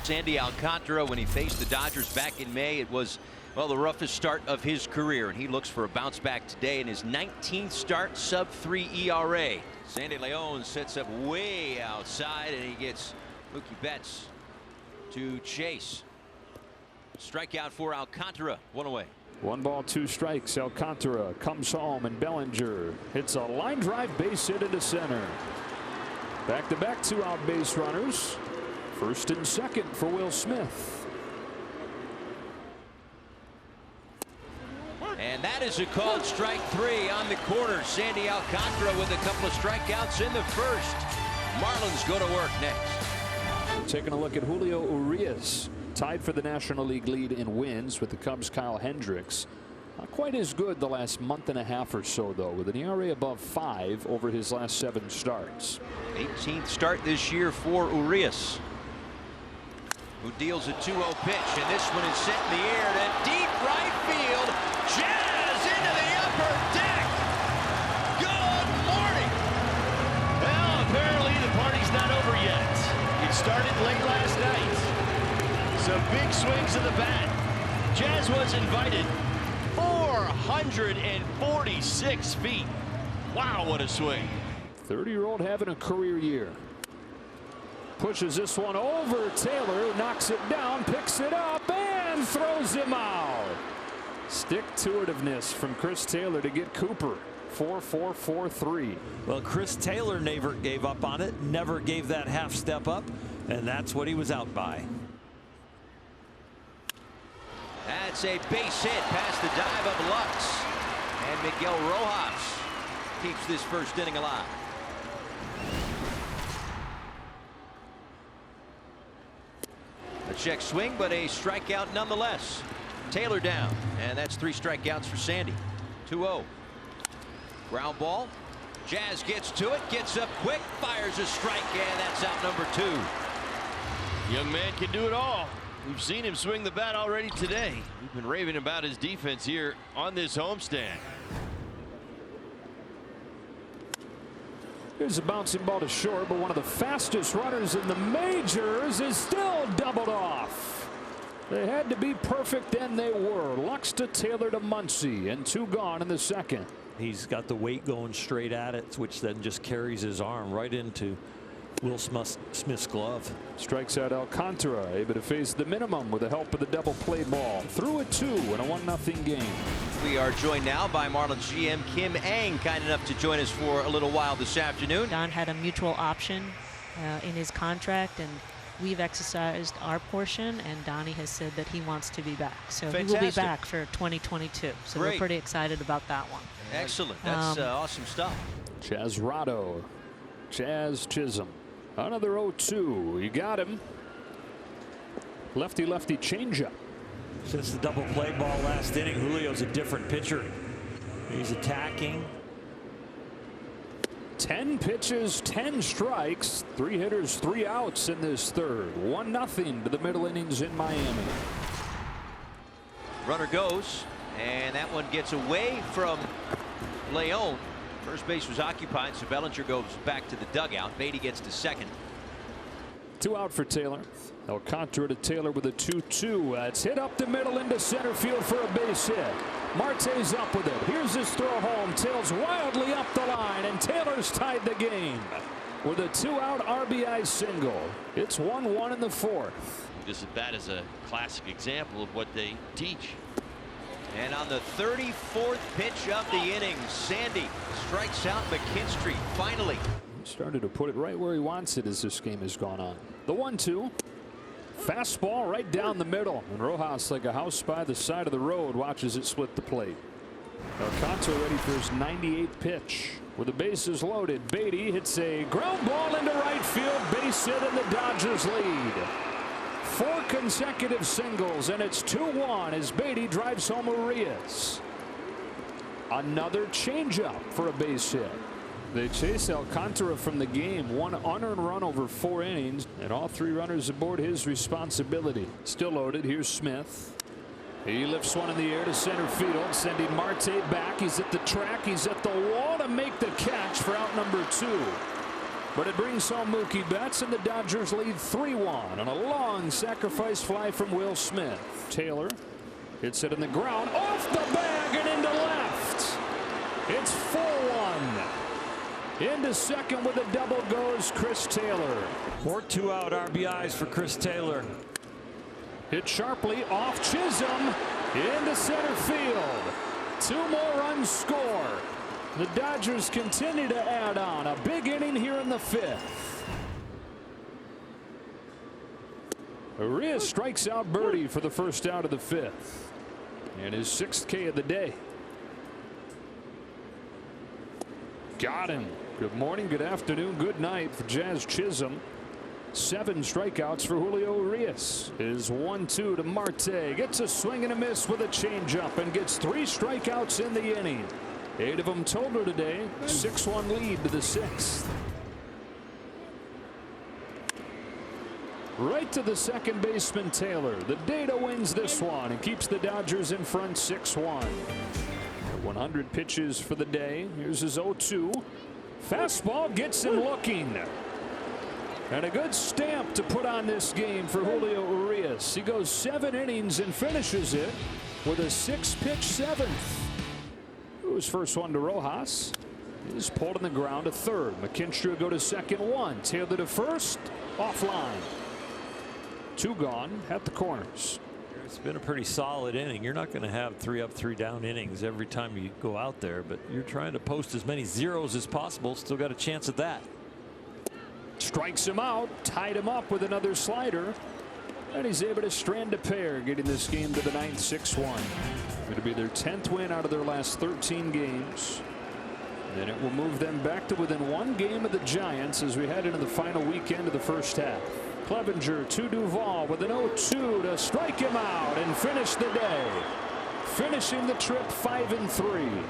Sandy Alcantara, when he faced the Dodgers back in May, it was, well, the roughest start of his career, and he looks for a bounce back today in his 19th start, sub-3 ERA. Sandy León sets up way outside, and he gets Mookie Betts to chase. Strikeout for Alcantara, 1 away. 1 ball, 2 strikes. Alcantara comes home, and Bellinger hits a line drive base hit into center. Back-to-back 2-out base runners. First and second for Will Smith. And that is a called strike 3 on the corner. Sandy Alcantara with a couple of strikeouts in the first. Marlins go to work next. Taking a look at Julio Urias, tied for the National League lead in wins with the Cubs' Kyle Hendricks. Not quite as good the last month and a half or so, though, with an ERA above 5 over his last 7 starts. 18th start this year for Urias, who deals a 2-0 pitch, and this one is sent in the air to deep right field. Jazz into the upper deck. Good morning. Well, apparently the party's not over yet. It started late last night. Some big swings of the bat. Jazz was invited 446 feet. Wow, what a swing. 30-year-old having a career year. Pushes this one over Taylor, knocks it down, picks it up, and throws him out. Stick-to-itiveness from Chris Taylor to get Cooper. 4-4-4-3. Well, Chris Taylor never gave up on it, never gave that half step up, and that's what he was out by. That's a base hit past the dive of Lux, and Miguel Rojas keeps this first inning alive. A check swing, but a strikeout nonetheless. Taylor down, and that's 3 strikeouts for Sandy. 2-0. Ground ball. Jazz gets to it, gets up quick, fires a strike, and that's out number 2. Young man can do it all. We've seen him swing the bat already today. We've been raving about his defense here on this homestand. Here's a bouncing ball to short, but one of the fastest runners in the majors is still doubled off. They had to be perfect, and they were. Lux to Taylor to Muncy, and 2 gone in the second. He's got the weight going straight at it, which then just carries his arm right into Will Smith's glove. Strikes out Alcantara, able to face the minimum with the help of the double play ball. Through a 2 in a 1-0 game. We are joined now by Marlins GM Kim Ng, kind enough to join us for a little while this afternoon. Don had a mutual option in his contract, and we've exercised our portion, and Donnie has said that he wants to be back. So Fantastic. He will be back for 2022. So Great. We're pretty excited about that one. Excellent. That's awesome stuff. Chaz Rado, Chaz Chisholm. Another 0-2. You got him. Lefty-lefty changeup. Since the double play ball last inning, Julio's a different pitcher. He's attacking. 10 pitches, 10 strikes, 3 hitters, 3 outs in this third. 1-0 to the middle innings in Miami. Runner goes, and that one gets away from León. First base was occupied, so Bellinger goes back to the dugout. Beatty gets to second. 2 out for Taylor. Alcantara to Taylor with a 2-2. It's hit up the middle into center field for a base hit. Marte's up with it. Here's his throw home. Tails wildly up the line, and Taylor's tied the game with a 2-out RBI single. It's 1-1 in the 4th. This at bat is a classic example of what they teach. And on the 34th pitch of the inning, Sandy strikes out McKinstry finally. He started to put it right where he wants it as this game has gone on. The 1-2. Fastball right down the middle, and Rojas, like a house by the side of the road, watches it split the plate. Alcantara ready for his 98th pitch. With the bases loaded, Beatty hits a ground ball into right field, base hit, and the Dodgers lead. 4 consecutive singles, and it's 2-1 as Beatty drives home Urias. Another changeup for a base hit. They chase Alcantara from the game. 1 unearned run over 4 innings, and all 3 runners aboard his responsibility. Still loaded. Here's Smith. He lifts one in the air to center field, sending Marte back. He's at the track. He's at the wall to make the catch for out number 2. But it brings home Mookie Betts, and the Dodgers lead 3-1 on a long sacrifice fly from Will Smith. Taylor hits it in the ground, off the bag and into left. It's 4-1. Into second with a double goes Chris Taylor. More 2-out RBIs for Chris Taylor. Hit sharply off Chisholm into center field. 2 more runs score. The Dodgers continue to add on. A big inning here in the 5th. Arias strikes out Birdie for the first out of the 5th. And his 6th K of the day. Got him. Good morning, good afternoon, good night for Jazz Chisholm. 7 strikeouts for Julio Urias. Is 1-2 to Marte. Gets a swing and a miss with a changeup and gets 3 strikeouts in the inning. 8 of them total today. 6-1 lead to the 6th. Right to the second baseman Taylor. The Data wins this one and keeps the Dodgers in front 6-1. 100 pitches for the day. Here's his 0-2. Fastball gets him looking. And a good stamp to put on this game for Julio Urias. He goes 7 innings and finishes it with a 6-pitch 7th. It was first one to Rojas. He's pulled on the ground to third. McKinstry will go to second 1. Taylor to first. Offline. 2 gone at the corners. It's been a pretty solid inning. You're not going to have 3 up, 3 down innings every time you go out there, but you're trying to post as many zeros as possible. Still got a chance at that. Strikes him out, tied him up with another slider, and he's able to strand a pair, getting this game to the 9th 6-1. It'll be their 10th win out of their last 13 games. And it will move them back to within 1 game of the Giants as we head into the final weekend of the first half. Clevenger to Duvall with an 0-2 to strike him out and finish the day. Finishing the trip 5-3.